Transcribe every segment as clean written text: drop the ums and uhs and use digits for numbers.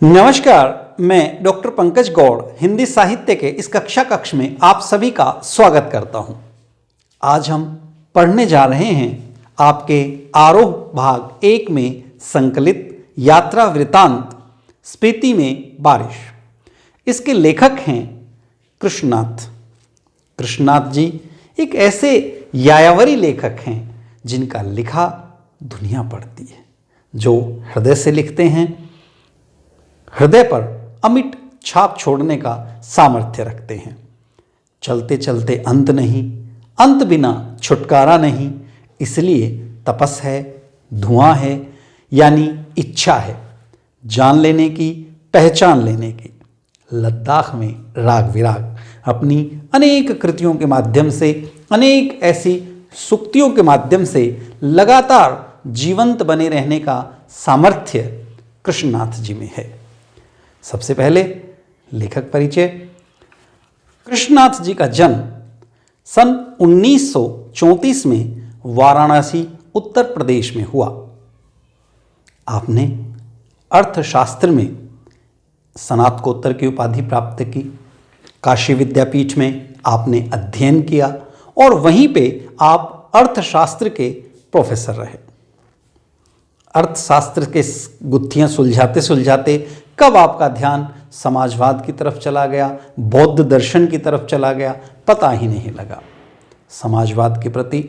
नमस्कार, मैं डॉक्टर पंकज गौड़ हिंदी साहित्य के इस कक्ष में आप सभी का स्वागत करता हूं। आज हम पढ़ने जा रहे हैं आपके आरोह भाग 1 में संकलित यात्रा वृतांत स्पीति में बारिश। इसके लेखक हैं कृष्णनाथ। कृष्णनाथ जी एक ऐसे यायावरी लेखक हैं जिनका लिखा दुनिया पढ़ती है, जो हृदय से लिखते हैं, हृदय पर अमिट छाप छोड़ने का सामर्थ्य रखते हैं। चलते चलते अंत नहीं, अंत बिना छुटकारा नहीं, इसलिए तपस है, धुआं है, यानी इच्छा है जान लेने की, पहचान लेने की। लद्दाख में राग विराग अपनी अनेक कृतियों के माध्यम से, अनेक ऐसी सुक्तियों के माध्यम से लगातार जीवंत बने रहने का सामर्थ्य कृष्णनाथ जी में है। सबसे पहले लेखक परिचय। कृष्णनाथ जी का जन्म सन 1934 में वाराणसी उत्तर प्रदेश में हुआ। आपने अर्थशास्त्र में स्नातकोत्तर की उपाधि प्राप्त की। काशी विद्यापीठ में आपने अध्ययन किया और वहीं पे आप अर्थशास्त्र के प्रोफेसर रहे। अर्थशास्त्र के गुत्थियां सुलझाते सुलझाते कब आपका ध्यान समाजवाद की तरफ चला गया, बौद्ध दर्शन की तरफ चला गया, पता ही नहीं लगा। समाजवाद के प्रति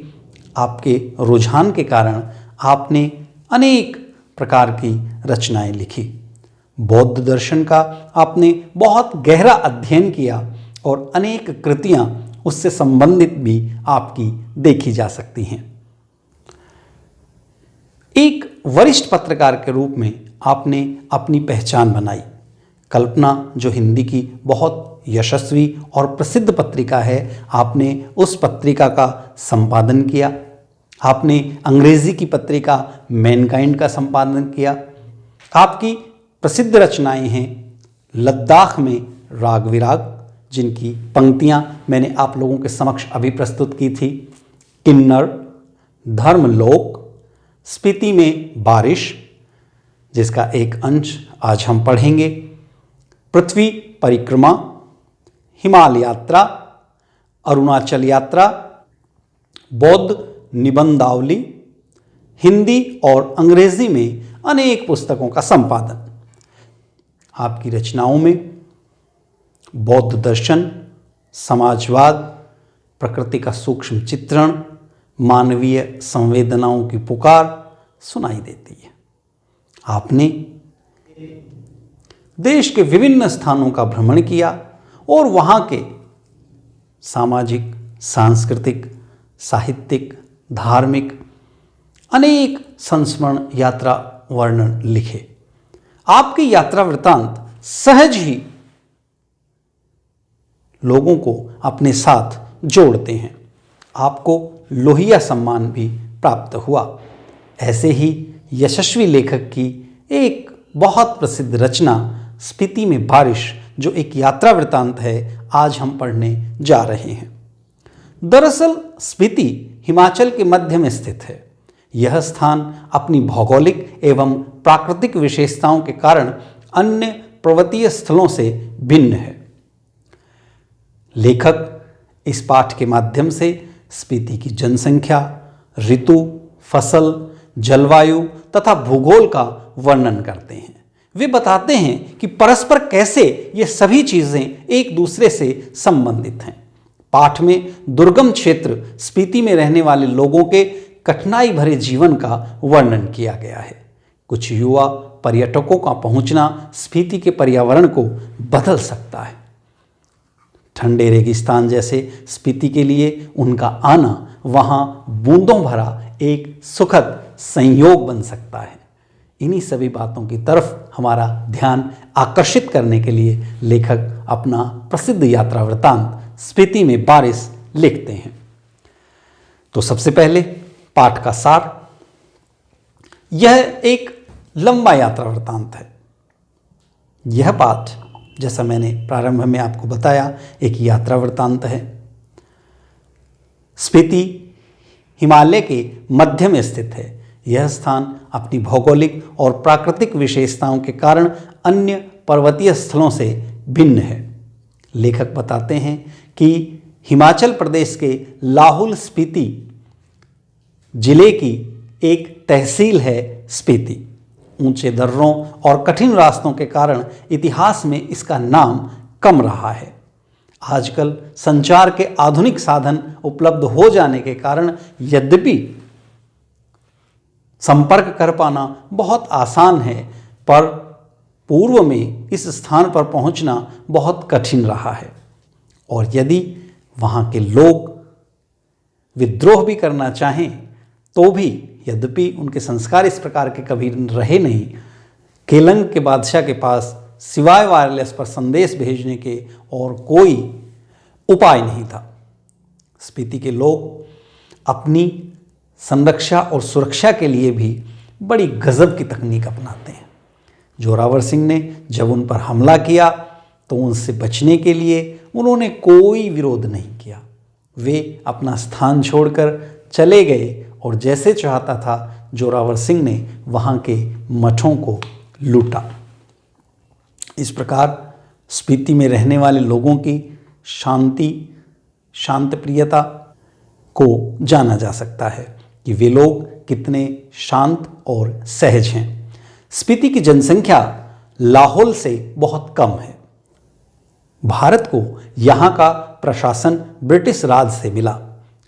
आपके रुझान के कारण आपने अनेक प्रकार की रचनाएं लिखी। बौद्ध दर्शन का आपने बहुत गहरा अध्ययन किया और अनेक कृतियां उससे संबंधित भी आपकी देखी जा सकती हैं। एक वरिष्ठ पत्रकार के रूप में आपने अपनी पहचान बनाई। कल्पना, जो हिंदी की बहुत यशस्वी और प्रसिद्ध पत्रिका है, आपने उस पत्रिका का संपादन किया। आपने अंग्रेजी की पत्रिका मैनकाइंड का संपादन किया। आपकी प्रसिद्ध रचनाएं हैं लद्दाख में राग विराग, जिनकी पंक्तियां मैंने आप लोगों के समक्ष अभी प्रस्तुत की थी, किन्नर, धर्मलोक, स्पीति में बारिश, जिसका एक अंश आज हम पढ़ेंगे, पृथ्वी परिक्रमा, हिमालय यात्रा, अरुणाचल यात्रा, बौद्ध निबंधावली, हिंदी और अंग्रेजी में अनेक पुस्तकों का संपादन। आपकी रचनाओं में बौद्ध दर्शन, समाजवाद, प्रकृति का सूक्ष्म चित्रण, मानवीय संवेदनाओं की पुकार सुनाई देती है। आपने देश के विभिन्न स्थानों का भ्रमण किया और वहाँ के सामाजिक, सांस्कृतिक, साहित्यिक, धार्मिक अनेक संस्मरण यात्रा वर्णन लिखे। आपकी यात्रा वृत्तांत सहज ही लोगों को अपने साथ जोड़ते हैं। आपको लोहिया सम्मान भी प्राप्त हुआ। ऐसे ही यशस्वी लेखक की एक बहुत प्रसिद्ध रचना स्पीति में बारिश, जो एक यात्रा वृत्तांत है, आज हम पढ़ने जा रहे हैं। दरअसल स्पीति हिमाचल के मध्य में स्थित है। यह स्थान अपनी भौगोलिक एवं प्राकृतिक विशेषताओं के कारण अन्य पर्वतीय स्थलों से भिन्न है। लेखक इस पाठ के माध्यम से स्पीति की जनसंख्या, ऋतु, फसल, जलवायु तथा भूगोल का वर्णन करते हैं। वे बताते हैं कि परस्पर कैसे ये सभी चीजें एक दूसरे से संबंधित हैं। पाठ में दुर्गम क्षेत्र स्पीति में रहने वाले लोगों के कठिनाई भरे जीवन का वर्णन किया गया है। कुछ युवा पर्यटकों का पहुंचना स्पीति के पर्यावरण को बदल सकता है। ठंडे रेगिस्तान जैसे स्पीति के लिए उनका आना वहां बूंदों भरा एक सुखद संयोग बन सकता है। इन्हीं सभी बातों की तरफ हमारा ध्यान आकर्षित करने के लिए लेखक अपना प्रसिद्ध यात्रा वृत्तांत स्पीति में बारिश लिखते हैं। तो सबसे पहले पाठ का सार। यह एक लंबा यात्रा वृत्तांत है। यह पाठ, जैसा मैंने प्रारंभ में आपको बताया, एक यात्रा वृत्तांत है। स्पीति हिमालय के मध्य में स्थित है। यह स्थान अपनी भौगोलिक और प्राकृतिक विशेषताओं के कारण अन्य पर्वतीय स्थलों से भिन्न है। लेखक बताते हैं कि हिमाचल प्रदेश के लाहौल स्पीति जिले की एक तहसील है स्पीति। ऊंचे दर्रों और कठिन रास्तों के कारण इतिहास में इसका नाम कम रहा है। आजकल संचार के आधुनिक साधन उपलब्ध हो जाने के कारण यद्यपि संपर्क कर पाना बहुत आसान है, पर पूर्व में इस स्थान पर पहुंचना बहुत कठिन रहा है। और यदि वहाँ के लोग विद्रोह भी करना चाहें तो भी, यद्यपि उनके संस्कार इस प्रकार के कभी रहे नहीं, केलंग के बादशाह के पास सिवाय वायरलेस पर संदेश भेजने के और कोई उपाय नहीं था। स्पीति के लोग अपनी संरक्षा और सुरक्षा के लिए भी बड़ी गजब की तकनीक अपनाते हैं। जोरावर सिंह ने जब उन पर हमला किया तो उनसे बचने के लिए उन्होंने कोई विरोध नहीं किया। वे अपना स्थान छोड़कर चले गए और जैसे चाहता था जोरावर सिंह ने वहाँ के मठों को लूटा। इस प्रकार स्पीति में रहने वाले लोगों की शांत प्रियता को जाना जा सकता है कि वे लोग कितने शांत और सहज हैं। स्पीति की जनसंख्या लाहौल से बहुत कम है। भारत को यहाँ का प्रशासन ब्रिटिश राज से मिला।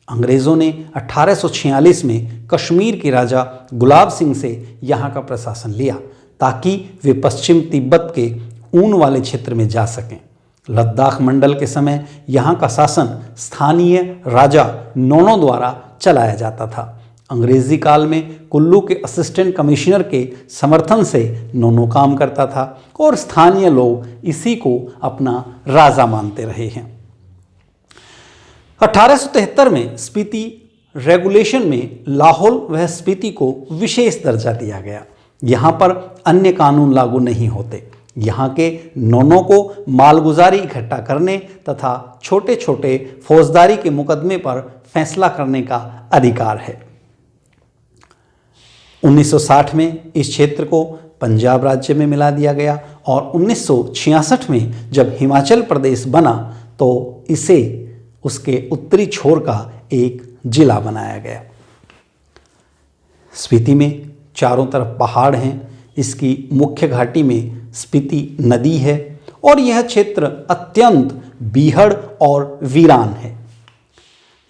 अंग्रेज़ों ने 1846 में कश्मीर के राजा गुलाब सिंह से यहाँ का प्रशासन लिया ताकि वे पश्चिम तिब्बत के ऊन वाले क्षेत्र में जा सकें। लद्दाख मंडल के समय यहाँ का शासन स्थानीय राजा नोनो द्वारा चलाया जाता था। अंग्रेजी काल में कुल्लू के असिस्टेंट कमिश्नर के समर्थन से नोनो काम करता था और स्थानीय लोग इसी को अपना राजा मानते रहे हैं। 1873 में स्पीति रेगुलेशन में लाहौल व स्पीति को विशेष दर्जा दिया गया। यहाँ पर अन्य कानून लागू नहीं होते। यहाँ के नोनों को मालगुजारी इकट्ठा करने तथा छोटे छोटे फौजदारी के मुकदमे पर फैसला करने का अधिकार है। 1960 में इस क्षेत्र को पंजाब राज्य में मिला दिया गया और 1966 में जब हिमाचल प्रदेश बना तो इसे उसके उत्तरी छोर का एक जिला बनाया गया। स्पीति में चारों तरफ पहाड़ हैं। इसकी मुख्य घाटी में स्पीति नदी है और यह क्षेत्र अत्यंत बीहड़ और वीरान है।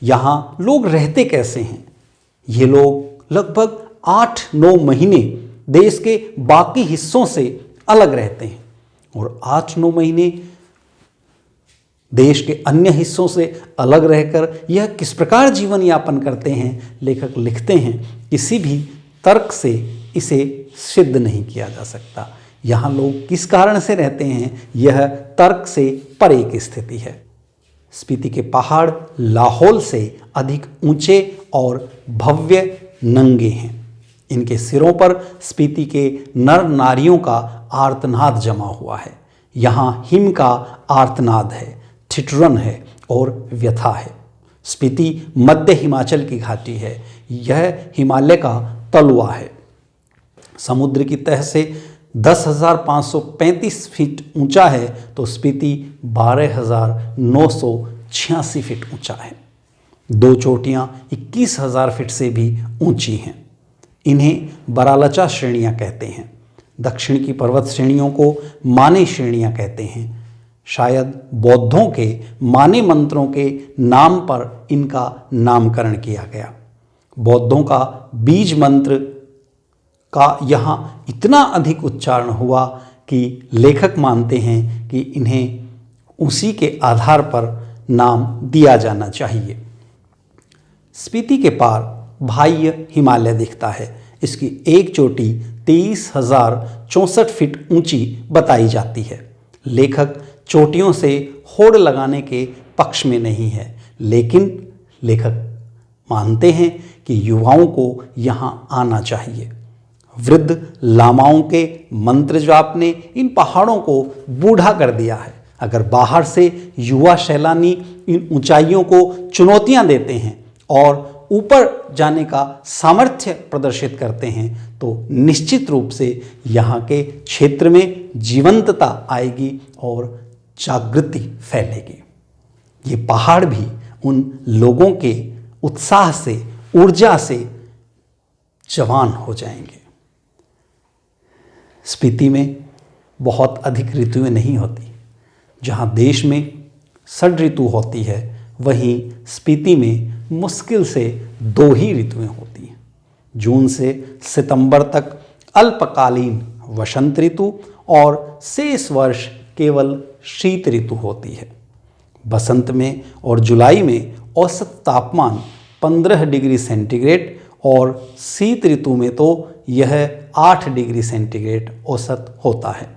यहाँ लोग रहते कैसे हैं? ये लोग लगभग 8-9 महीने देश के बाकी हिस्सों से अलग रहते हैं और 8-9 महीने देश के अन्य हिस्सों से अलग रहकर यह किस प्रकार जीवन यापन करते हैं, लेखक लिखते हैं, किसी भी तर्क से इसे सिद्ध नहीं किया जा सकता। यहाँ लोग किस कारण से रहते हैं, यह तर्क से परे की स्थिति है। स्पीति के पहाड़ लाहौल से अधिक ऊंचे और भव्य नंगे हैं। इनके सिरों पर स्पीति के नर नारियों का आर्तनाद जमा हुआ है। यहाँ हिम का आर्तनाद है, ठिठुरन है और व्यथा है। स्पीति मध्य हिमाचल की घाटी है। यह हिमालय का तलुआ है। समुद्र की तह से 10,535 फीट ऊंचा है तो स्पीति 12,986 फीट ऊंचा है। दो चोटियाँ 21,000 फीट से भी ऊंची हैं। इन्हें बरालचा श्रेणियाँ कहते हैं। दक्षिण की पर्वत श्रेणियों को माने श्रेणियाँ कहते हैं। शायद बौद्धों के माने मंत्रों के नाम पर इनका नामकरण किया गया। बौद्धों का बीज मंत्र का यहाँ इतना अधिक उच्चारण हुआ कि लेखक मानते हैं कि इन्हें उसी के आधार पर नाम दिया जाना चाहिए। स्पीति के पार बाह्य हिमालय दिखता है। इसकी एक चोटी 23,064 फीट ऊंची बताई जाती है। लेखक चोटियों से होड़ लगाने के पक्ष में नहीं है, लेकिन लेखक मानते हैं कि युवाओं को यहाँ आना चाहिए। वृद्ध लामाओं के मंत्र जाप ने इन पहाड़ों को बूढ़ा कर दिया है। अगर बाहर से युवा सैलानी इन ऊंचाइयों को चुनौतियाँ देते हैं और ऊपर जाने का सामर्थ्य प्रदर्शित करते हैं तो निश्चित रूप से यहाँ के क्षेत्र में जीवंतता आएगी और जागृति फैलेगी। ये पहाड़ भी उन लोगों के उत्साह से, ऊर्जा से जवान हो जाएंगे। स्पीति में बहुत अधिक ऋतुएं नहीं होती। जहाँ देश में 6 ऋतु होती है, वहीं स्पीति में मुश्किल से 2 ही ऋतुएं होती हैं। जून से सितंबर तक अल्पकालीन वसंत ऋतु और शेष वर्ष केवल शीत ऋतु होती है। बसंत में और जुलाई में औसत तापमान 15 डिग्री सेंटीग्रेड और शीत ऋतु में तो यह 8 डिग्री सेंटीग्रेड औसत होता है।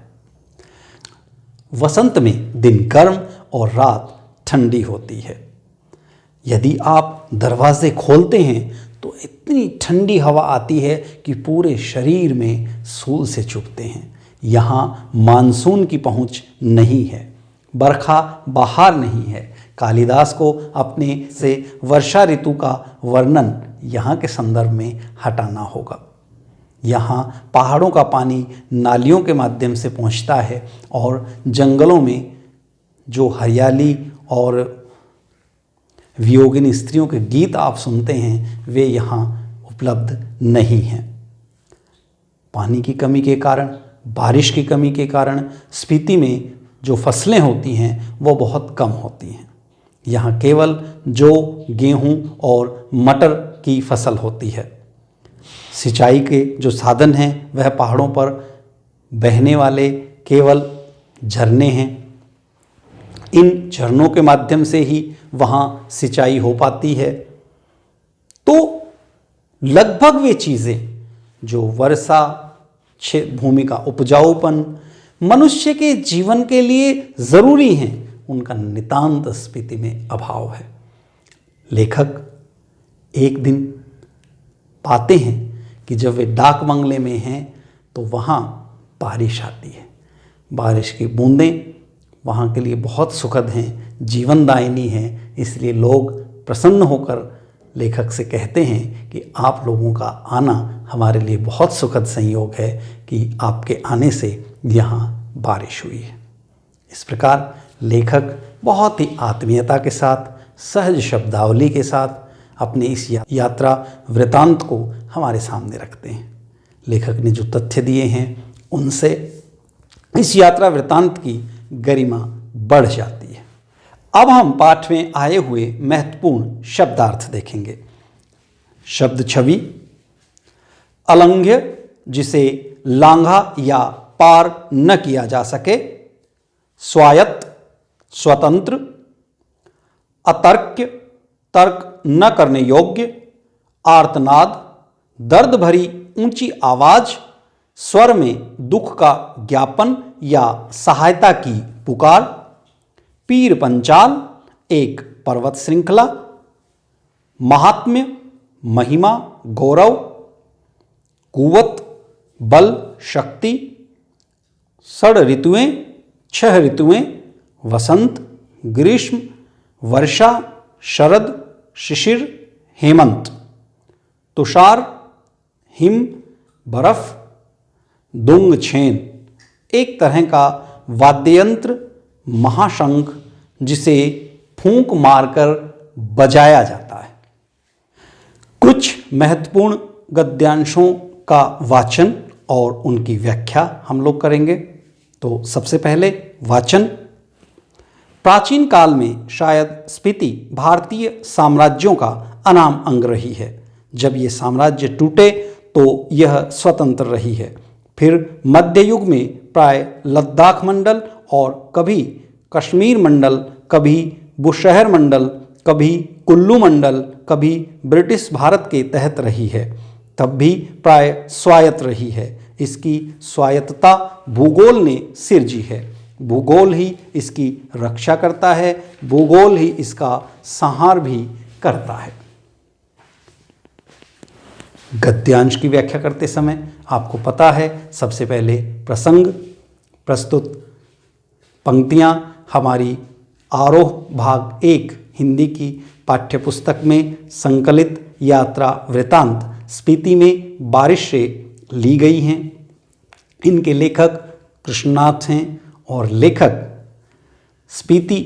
वसंत में दिन गर्म और रात ठंडी होती है। यदि आप दरवाजे खोलते हैं तो इतनी ठंडी हवा आती है कि पूरे शरीर में सूल से चुभते हैं। यहाँ मानसून की पहुँच नहीं है, बरखा बाहर नहीं है। कालिदास को अपने से वर्षा ऋतु का वर्णन यहाँ के संदर्भ में हटाना होगा। यहाँ पहाड़ों का पानी नालियों के माध्यम से पहुँचता है और जंगलों में जो हरियाली और वियोगिनी स्त्रियों के गीत आप सुनते हैं वे यहाँ उपलब्ध नहीं हैं। पानी की कमी के कारण, बारिश की कमी के कारण स्पीति में जो फसलें होती हैं वो बहुत कम होती हैं। यहाँ केवल जौ, गेहूँ और मटर की फसल होती है। सिंचाई के जो साधन हैं वह पहाड़ों पर बहने वाले केवल झरने हैं। इन झरनों के माध्यम से ही वहाँ सिंचाई हो पाती है। तो लगभग वे चीज़ें जो वर्षा, भूमि का उपजाऊपन, मनुष्य के जीवन के लिए ज़रूरी हैं, उनका नितांत स्पीति में अभाव है। लेखक एक दिन पाते हैं कि जब वे डाक बंगले में हैं तो वहाँ बारिश आती है। बारिश की बूंदें वहाँ के लिए बहुत सुखद हैं, जीवनदायिनी हैं। इसलिए लोग प्रसन्न होकर लेखक से कहते हैं कि आप लोगों का आना हमारे लिए बहुत सुखद संयोग है कि आपके आने से यहाँ बारिश हुई है। इस प्रकार लेखक बहुत ही आत्मीयता के साथ, सहज शब्दावली के साथ अपने इस यात्रा वृतांत को हमारे सामने रखते हैं। लेखक ने जो तथ्य दिए हैं उनसे इस यात्रा वृतांत की गरिमा बढ़ जाती है। अब हम पाठ में आए हुए महत्वपूर्ण शब्दार्थ देखेंगे। शब्द छवि, अलंघ्य जिसे लांघा या पार न किया जा सके, स्वायत्त स्वतंत्र, अतर्क्य तर्क न करने योग्य, आर्तनाद दर्द भरी ऊंची आवाज, स्वर में दुख का ज्ञापन या सहायता की पुकार, पीर पंचाल एक पर्वत श्रृंखला, महात्म्य महिमा गौरव, कुवत बल शक्ति, 6 ऋतुएं 6 ऋतुएं वसंत, ग्रीष्म, वर्षा, शरद, शिशिर, हेमंत, तुषार, हिम, बर्फ, दुंग छेन एक तरह का वाद्ययंत्र, महाशंख जिसे फूंक मारकर बजाया जाता है। कुछ महत्वपूर्ण गद्यांशों का वाचन और उनकी व्याख्या हम लोग करेंगे। तो सबसे पहले वाचन। प्राचीन काल में शायद स्पीति भारतीय साम्राज्यों का अनाम अंग रही है। जब ये साम्राज्य टूटे तो यह स्वतंत्र रही है। फिर मध्य युग में प्राय लद्दाख मंडल और कभी कश्मीर मंडल, कभी बुशहर मंडल, कभी कुल्लू मंडल, कभी ब्रिटिश भारत के तहत रही है। तब भी प्राय स्वायत्त रही है। इसकी स्वायत्तता भूगोल ने सिरजी है। भूगोल ही इसकी रक्षा करता है, भूगोल ही इसका संहार भी करता है। गद्यांश की व्याख्या करते समय आपको पता है सबसे पहले प्रसंग, प्रस्तुत पंक्तियाँ हमारी आरोह भाग 1 हिंदी की पाठ्यपुस्तक में संकलित यात्रा वृतांत स्पीति में बारिश से ली गई हैं। इनके लेखक कृष्णनाथ हैं और लेखक स्पीति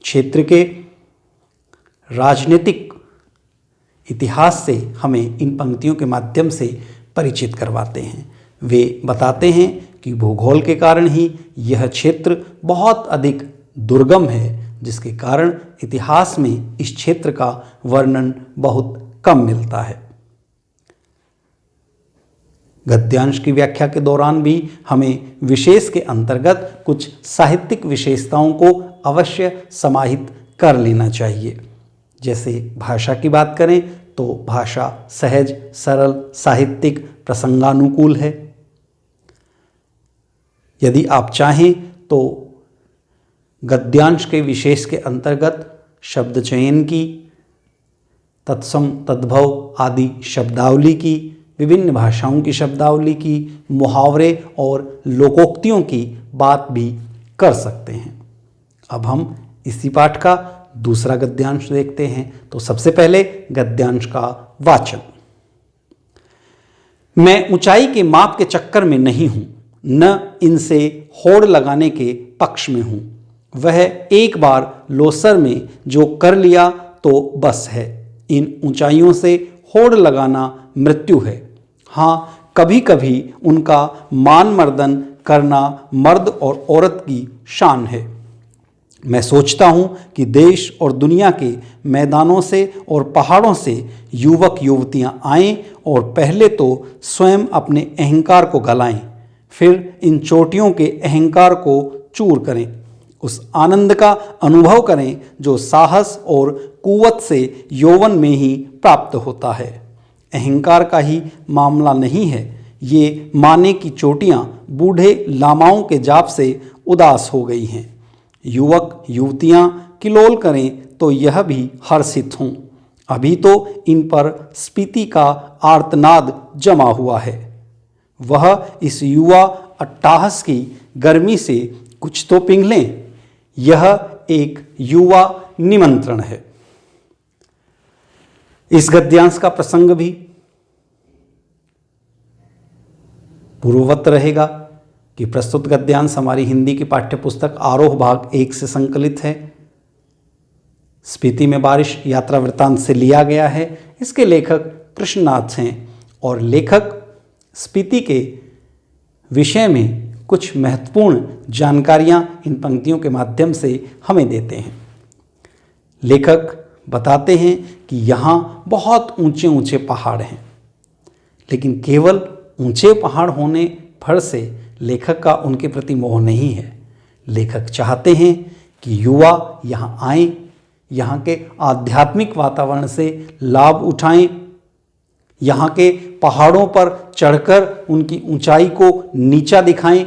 क्षेत्र के राजनीतिक इतिहास से हमें इन पंक्तियों के माध्यम से परिचित करवाते हैं। वे बताते हैं कि भूगोल के कारण ही यह क्षेत्र बहुत अधिक दुर्गम है, जिसके कारण इतिहास में इस क्षेत्र का वर्णन बहुत कम मिलता है। गद्यांश की व्याख्या के दौरान भी हमें विशेष के अंतर्गत कुछ साहित्यिक विशेषताओं को अवश्य समाहित कर लेना चाहिए। जैसे भाषा की बात करें तो भाषा सहज, सरल, साहित्यिक, प्रसंगानुकूल है। यदि आप चाहें तो गद्यांश के विशेष के अंतर्गत शब्द चयन की, तत्सम तद्भव आदि शब्दावली की, विभिन्न भाषाओं की शब्दावली की, मुहावरे और लोकोक्तियों की बात भी कर सकते हैं। अब हम इसी पाठ का दूसरा गद्यांश देखते हैं। तो सबसे पहले गद्यांश का वाचन। मैं ऊंचाई के माप के चक्कर में नहीं हूं, न इनसे होड़ लगाने के पक्ष में हूं। वह एक बार लोसर में जो कर लिया तो बस है। इन ऊंचाइयों से होड़ लगाना मृत्यु है। हाँ, कभी कभी उनका मान मर्दन करना मर्द और औरत की शान है। मैं सोचता हूँ कि देश और दुनिया के मैदानों से और पहाड़ों से युवक युवतियाँ आएं और पहले तो स्वयं अपने अहंकार को गलाएं, फिर इन चोटियों के अहंकार को चूर करें, उस आनंद का अनुभव करें जो साहस और कुव्वत से यौवन में ही प्राप्त होता है। अहंकार का ही मामला नहीं है, ये माने की चोटियाँ बूढ़े लामाओं के जाप से उदास हो गई हैं। युवक युवतियाँ किलोल करें तो यह भी हर्षित हों। अभी तो इन पर स्पीति का आर्तनाद जमा हुआ है। वह इस युवा अट्टाहस की गर्मी से कुछ तो पिघलें। यह एक युवा निमंत्रण है। इस गद्यांश का प्रसंग भी पूर्ववत रहेगा कि प्रस्तुत गद्यांश हमारी हिंदी की पाठ्यपुस्तक आरोह भाग 1 से संकलित है। स्पीति में बारिश यात्रा वृत्तांत से लिया गया है। इसके लेखक कृष्णनाथ हैं और लेखक स्पीति के विषय में कुछ महत्वपूर्ण जानकारियां इन पंक्तियों के माध्यम से हमें देते हैं। लेखक बताते हैं कि यहाँ बहुत ऊंचे ऊंचे पहाड़ हैं, लेकिन केवल ऊंचे पहाड़ होने भर से लेखक का उनके प्रति मोह नहीं है। लेखक चाहते हैं कि युवा यहाँ आएं, यहाँ के आध्यात्मिक वातावरण से लाभ उठाएं, यहाँ के पहाड़ों पर चढ़कर उनकी ऊंचाई को नीचा दिखाएं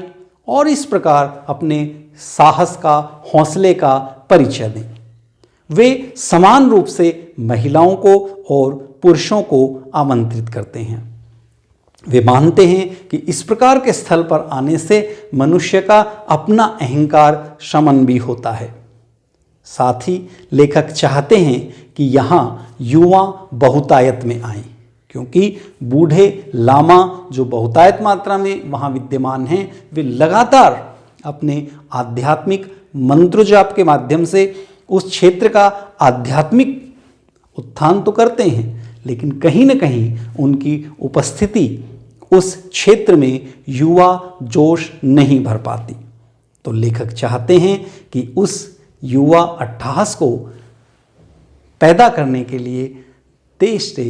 और इस प्रकार अपने साहस का, हौसले का परिचय दें। वे समान रूप से महिलाओं को और पुरुषों को आमंत्रित करते हैं। वे मानते हैं कि इस प्रकार के स्थल पर आने से मनुष्य का अपना अहंकार शमन भी होता है। साथ ही लेखक चाहते हैं कि यहाँ युवा बहुतायत में आएं, क्योंकि बूढ़े लामा जो बहुतायत मात्रा में वहाँ विद्यमान हैं, वे लगातार अपने आध्यात्मिक मंत्र जाप के माध्यम से उस क्षेत्र का आध्यात्मिक उत्थान तो करते हैं, लेकिन कहीं न कहीं उनकी उपस्थिति उस क्षेत्र में युवा जोश नहीं भर पाती। तो लेखक चाहते हैं कि उस युवा अट्ठाहस को पैदा करने के लिए देश से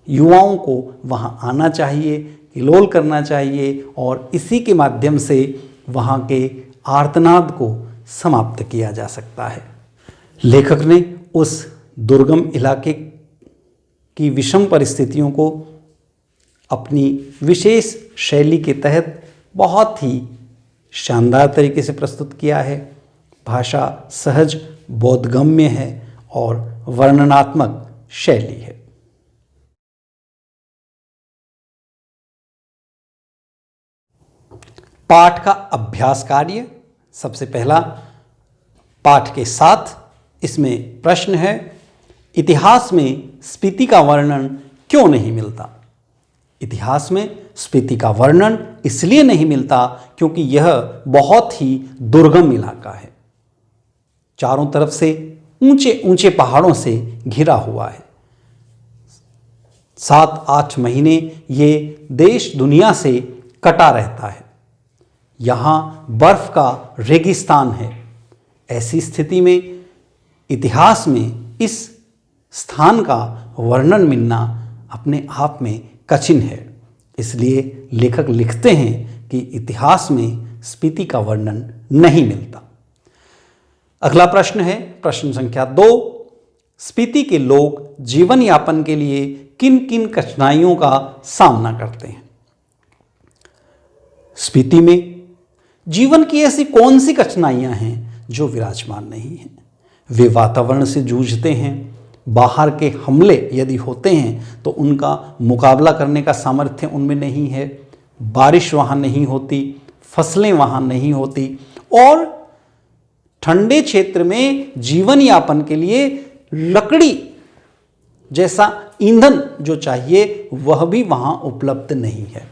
युवाओं को वहाँ आना चाहिए, किलोल करना चाहिए और इसी के माध्यम से वहाँ के आर्तनाद को समाप्त किया जा सकता है। लेखक ने उस दुर्गम इलाके की विषम परिस्थितियों को अपनी विशेष शैली के तहत बहुत ही शानदार तरीके से प्रस्तुत किया है। भाषा सहज, बोधगम्य है और वर्णनात्मक शैली है। पाठ का अभ्यास कार्य। सबसे पहला पाठ के साथ इसमें प्रश्न है। इतिहास में स्पीति का वर्णन क्यों नहीं मिलता? इतिहास में स्पीति का वर्णन इसलिए नहीं मिलता क्योंकि यह बहुत ही दुर्गम इलाका है। चारों तरफ से ऊंचे ऊंचे पहाड़ों से घिरा हुआ है। 7-8 महीने ये देश दुनिया से कटा रहता है। यहाँ बर्फ का रेगिस्तान है। ऐसी स्थिति में इतिहास में इस स्थान का वर्णन मिलना अपने आप में कठिन है। इसलिए लेखक लिखते हैं कि इतिहास में स्पीति का वर्णन नहीं मिलता। अगला प्रश्न है प्रश्न संख्या 2। स्पीति के लोग जीवन यापन के लिए किन किन कठिनाइयों का सामना करते हैं? स्पीति में जीवन की ऐसी कौन सी कठिनाइयां हैं जो विराजमान नहीं हैं? वे वातावरण से जूझते हैं। बाहर के हमले यदि होते हैं तो उनका मुकाबला करने का सामर्थ्य उनमें नहीं है। बारिश वहाँ नहीं होती, फसलें वहाँ नहीं होती और ठंडे क्षेत्र में जीवन यापन के लिए लकड़ी जैसा ईंधन जो चाहिए वह भी वहाँ उपलब्ध नहीं है।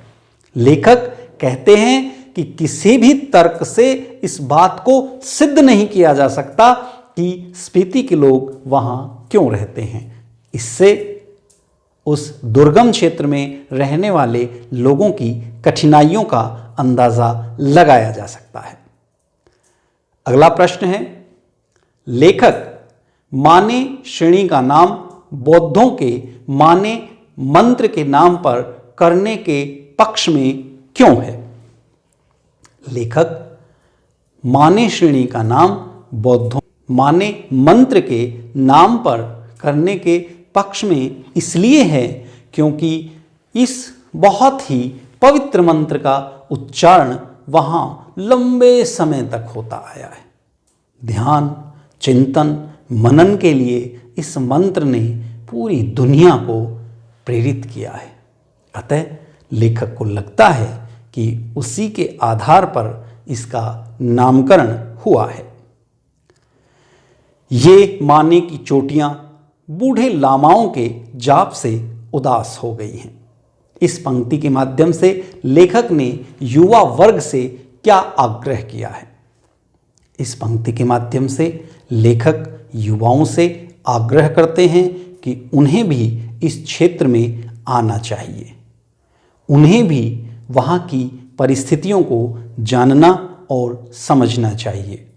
लेखक कहते हैं कि किसी भी तर्क से इस बात को सिद्ध नहीं किया जा सकता कि स्पीति के लोग वहाँ क्यों रहते हैं। इससे उस दुर्गम क्षेत्र में रहने वाले लोगों की कठिनाइयों का अंदाज़ा लगाया जा सकता है। अगला प्रश्न है, लेखक माने श्रेणी का नाम बौद्धों के माने मंत्र के नाम पर करने के पक्ष में क्यों है? लेखक माने श्रेणी का नाम बौद्धों माने मंत्र के नाम पर करने के पक्ष में इसलिए है क्योंकि इस बहुत ही पवित्र मंत्र का उच्चारण वहाँ लंबे समय तक होता आया है। ध्यान, चिंतन, मनन के लिए इस मंत्र ने पूरी दुनिया को प्रेरित किया है। अतः लेखक को लगता है कि उसी के आधार पर इसका नामकरण हुआ है। ये माने की चोटियां बूढ़े लामाओं के जाप से उदास हो गई हैं। इस पंक्ति के माध्यम से लेखक ने युवा वर्ग से क्या आग्रह किया है? इस पंक्ति के माध्यम से लेखक युवाओं से आग्रह करते हैं कि उन्हें भी इस क्षेत्र में आना चाहिए। उन्हें भी वहाँ की परिस्थितियों को जानना और समझना चाहिए।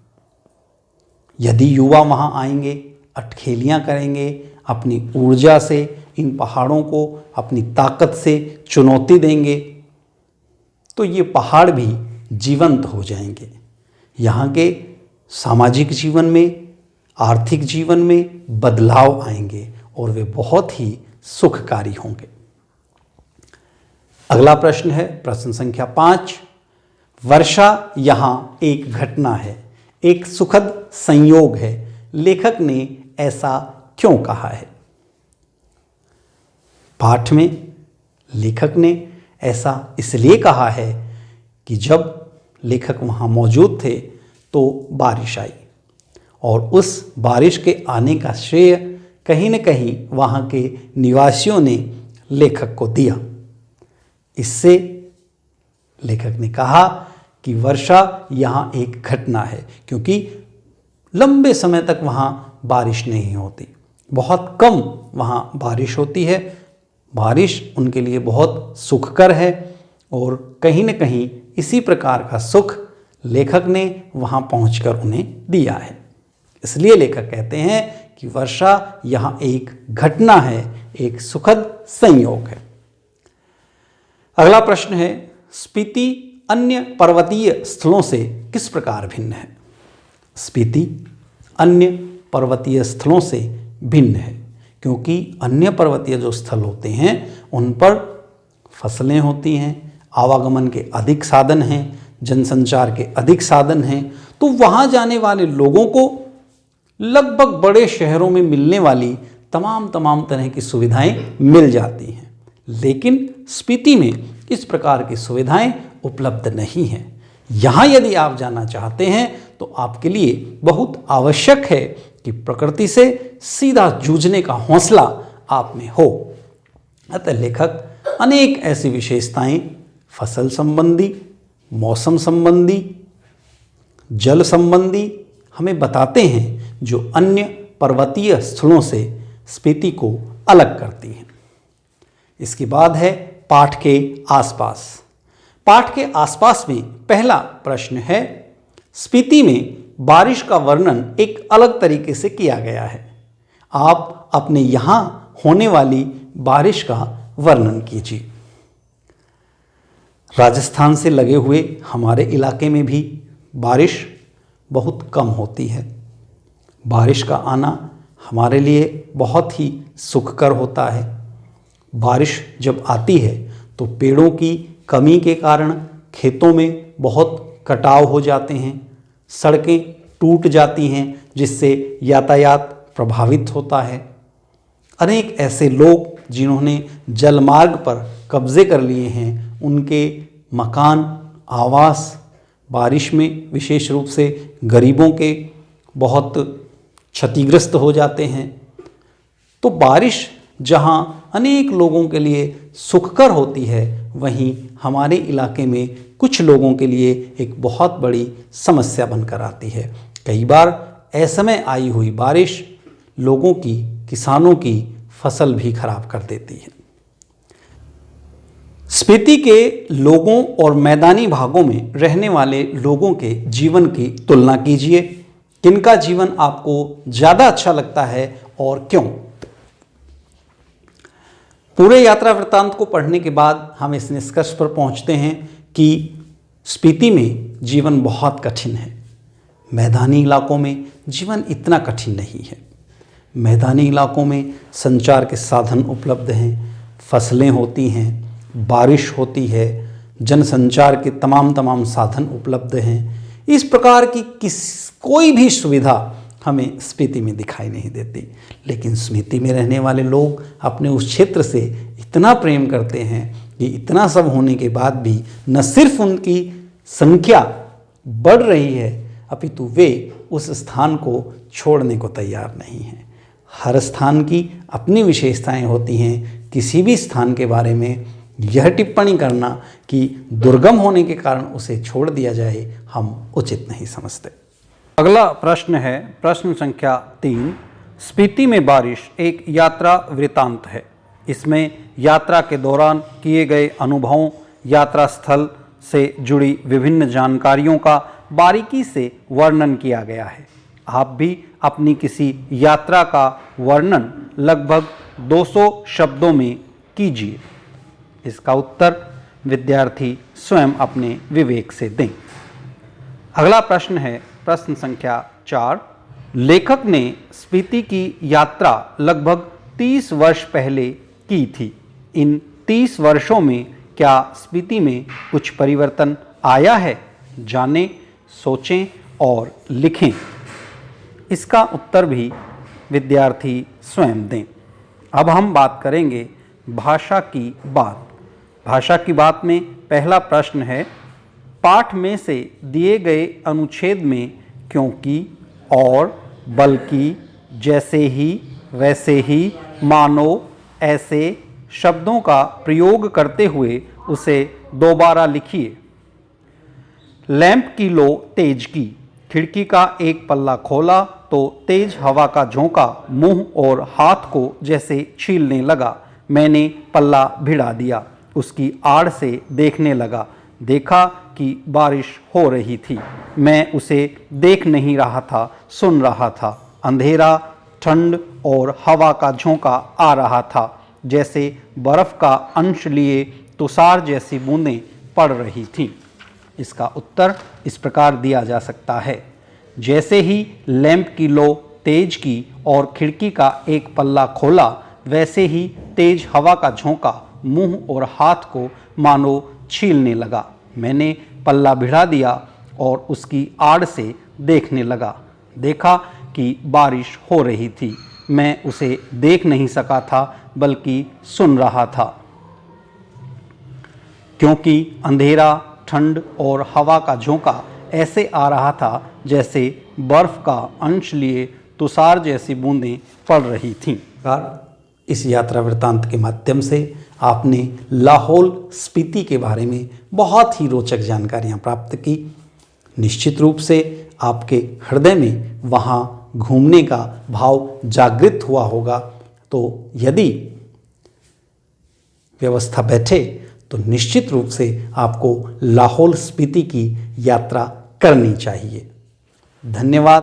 यदि युवा वहाँ आएंगे, अटखेलियाँ करेंगे, अपनी ऊर्जा से इन पहाड़ों को अपनी ताकत से चुनौती देंगे तो ये पहाड़ भी जीवंत हो जाएंगे। यहाँ के सामाजिक जीवन में, आर्थिक जीवन में बदलाव आएंगे और वे बहुत ही सुखकारी होंगे। अगला प्रश्न है प्रश्न संख्या 5। वर्षा यहाँ एक घटना है, एक सुखद संयोग है। लेखक ने ऐसा क्यों कहा है? पाठ में लेखक ने ऐसा इसलिए कहा है कि जब लेखक वहाँ मौजूद थे तो बारिश आई और उस बारिश के आने का श्रेय कहीं न कहीं वहाँ के निवासियों ने लेखक को दिया। इससे लेखक ने कहा कि वर्षा यहाँ एक घटना है क्योंकि लंबे समय तक वहाँ बारिश नहीं होती, बहुत कम वहाँ बारिश होती है। बारिश उनके लिए बहुत सुखकर है और कहीं न कहीं इसी प्रकार का सुख लेखक ने वहाँ पहुंचकर उन्हें दिया है। इसलिए लेखक कहते हैं कि वर्षा यहाँ एक घटना है, एक सुखद संयोग है। अगला प्रश्न है, स्पीति अन्य पर्वतीय स्थलों से किस प्रकार भिन्न है? स्पीति अन्य पर्वतीय स्थलों से भिन्न है क्योंकि अन्य पर्वतीय जो स्थल होते हैं उन पर फसलें होती हैं, आवागमन के अधिक साधन हैं, जनसंचार के अधिक साधन हैं, तो वहाँ जाने वाले लोगों को लगभग बड़े शहरों में मिलने वाली तमाम तरह की सुविधाएं मिल जाती हैं। लेकिन स्पीति में इस प्रकार की सुविधाएं उपलब्ध नहीं हैं। यहाँ यदि आप जाना चाहते हैं तो आपके लिए बहुत आवश्यक है कि प्रकृति से सीधा जूझने का हौसला आप में हो। अतः लेखक अनेक ऐसी विशेषताएं फसल संबंधी, मौसम संबंधी, जल संबंधी हमें बताते हैं जो अन्य पर्वतीय स्थलों से स्पीति को अलग करती हैं। इसके बाद है पाठ के आसपास। पाठ के आसपास में पहला प्रश्न है, स्पीति में बारिश का वर्णन एक अलग तरीके से किया गया है। आप अपने यहाँ होने वाली बारिश का वर्णन कीजिए। राजस्थान से लगे हुए हमारे इलाके में भी बारिश बहुत कम होती है। बारिश का आना हमारे लिए बहुत ही सुखकर होता है। बारिश जब आती है तो पेड़ों की कमी के कारण खेतों में बहुत कटाव हो जाते हैं, सड़कें टूट जाती हैं, जिससे यातायात प्रभावित होता है। अनेक ऐसे लोग जिन्होंने जलमार्ग पर कब्जे कर लिए हैं, उनके मकान, आवास बारिश में विशेष रूप से गरीबों के बहुत क्षतिग्रस्त हो जाते हैं। तो बारिश जहाँ अनेक लोगों के लिए सुखकर होती है, वहीं हमारे इलाके में कुछ लोगों के लिए एक बहुत बड़ी समस्या बनकर आती है। कई बार असमय आई हुई बारिश लोगों की, किसानों की फसल भी खराब कर देती है। स्पीति के लोगों और मैदानी भागों में रहने वाले लोगों के जीवन की तुलना कीजिए। किनका जीवन आपको ज़्यादा अच्छा लगता है और क्यों? पूरे यात्रा वृत्तांत को पढ़ने के बाद हम इस निष्कर्ष पर पहुंचते हैं कि स्पीति में जीवन बहुत कठिन है। मैदानी इलाकों में जीवन इतना कठिन नहीं है। मैदानी इलाकों में संचार के साधन उपलब्ध हैं, फसलें होती हैं, बारिश होती है, जनसंचार के तमाम साधन उपलब्ध हैं। इस प्रकार की कोई भी सुविधा हमें स्पीति में दिखाई नहीं देती। लेकिन स्पीति में रहने वाले लोग अपने उस क्षेत्र से इतना प्रेम करते हैं कि इतना सब होने के बाद भी न सिर्फ उनकी संख्या बढ़ रही है, अपितु वे उस स्थान को छोड़ने को तैयार नहीं हैं। हर स्थान की अपनी विशेषताएं होती हैं। किसी भी स्थान के बारे में यह टिप्पणी करना कि दुर्गम होने के कारण उसे छोड़ दिया जाए, हम उचित नहीं समझते। अगला प्रश्न है प्रश्न संख्या 3। स्पीति में बारिश एक यात्रा वृत्तांत है। इसमें यात्रा के दौरान किए गए अनुभवों, यात्रा स्थल से जुड़ी विभिन्न जानकारियों का बारीकी से वर्णन किया गया है। आप भी अपनी किसी यात्रा का वर्णन लगभग 200 शब्दों में कीजिए। इसका उत्तर विद्यार्थी स्वयं अपने विवेक से दें। अगला प्रश्न है प्रश्न संख्या 4। लेखक ने स्पीति की यात्रा लगभग 30 वर्ष पहले की थी। इन 30 वर्षों में क्या स्पीति में कुछ परिवर्तन आया है? जानें, सोचें और लिखें। इसका उत्तर भी विद्यार्थी स्वयं दें। अब हम बात करेंगे भाषा की बात। भाषा की बात में पहला प्रश्न है, पाठ में से दिए गए अनुच्छेद में क्योंकि, और, बल्कि, जैसे ही, वैसे ही, मानो, ऐसे शब्दों का प्रयोग करते हुए उसे दोबारा लिखिए। लैंप की लो तेज की, खिड़की का एक पल्ला खोला तो तेज हवा का झोंका मुंह और हाथ को जैसे छीलने लगा। मैंने पल्ला भिड़ा दिया, उसकी आड़ से देखने लगा। देखा कि बारिश हो रही थी। मैं उसे देख नहीं रहा था, सुन रहा था। अंधेरा, ठंड और हवा का झोंका आ रहा था, जैसे बर्फ का अंश लिए तुषार जैसी बूंदें पड़ रही थीं। इसका उत्तर इस प्रकार दिया जा सकता है। जैसे ही लैंप की लो तेज की और खिड़की का एक पल्ला खोला, वैसे ही तेज हवा का झोंका मुंह और हाथ को मानो छीलने लगा। मैंने पल्ला भिड़ा दिया और उसकी आड़ से देखने लगा। देखा कि बारिश हो रही थी। मैं उसे देख नहीं सका था, बल्कि सुन रहा था, क्योंकि अंधेरा, ठंड और हवा का झोंका ऐसे आ रहा था जैसे बर्फ का अंश लिए तुषार जैसी बूंदें पड़ रही थीं। इस यात्रा वृत्तांत के माध्यम से आपने लाहौल स्पीति के बारे में बहुत ही रोचक जानकारियां प्राप्त की। निश्चित रूप से आपके हृदय में वहाँ घूमने का भाव जागृत हुआ होगा। तो यदि व्यवस्था बैठे तो निश्चित रूप से आपको लाहौल स्पीति की यात्रा करनी चाहिए। धन्यवाद।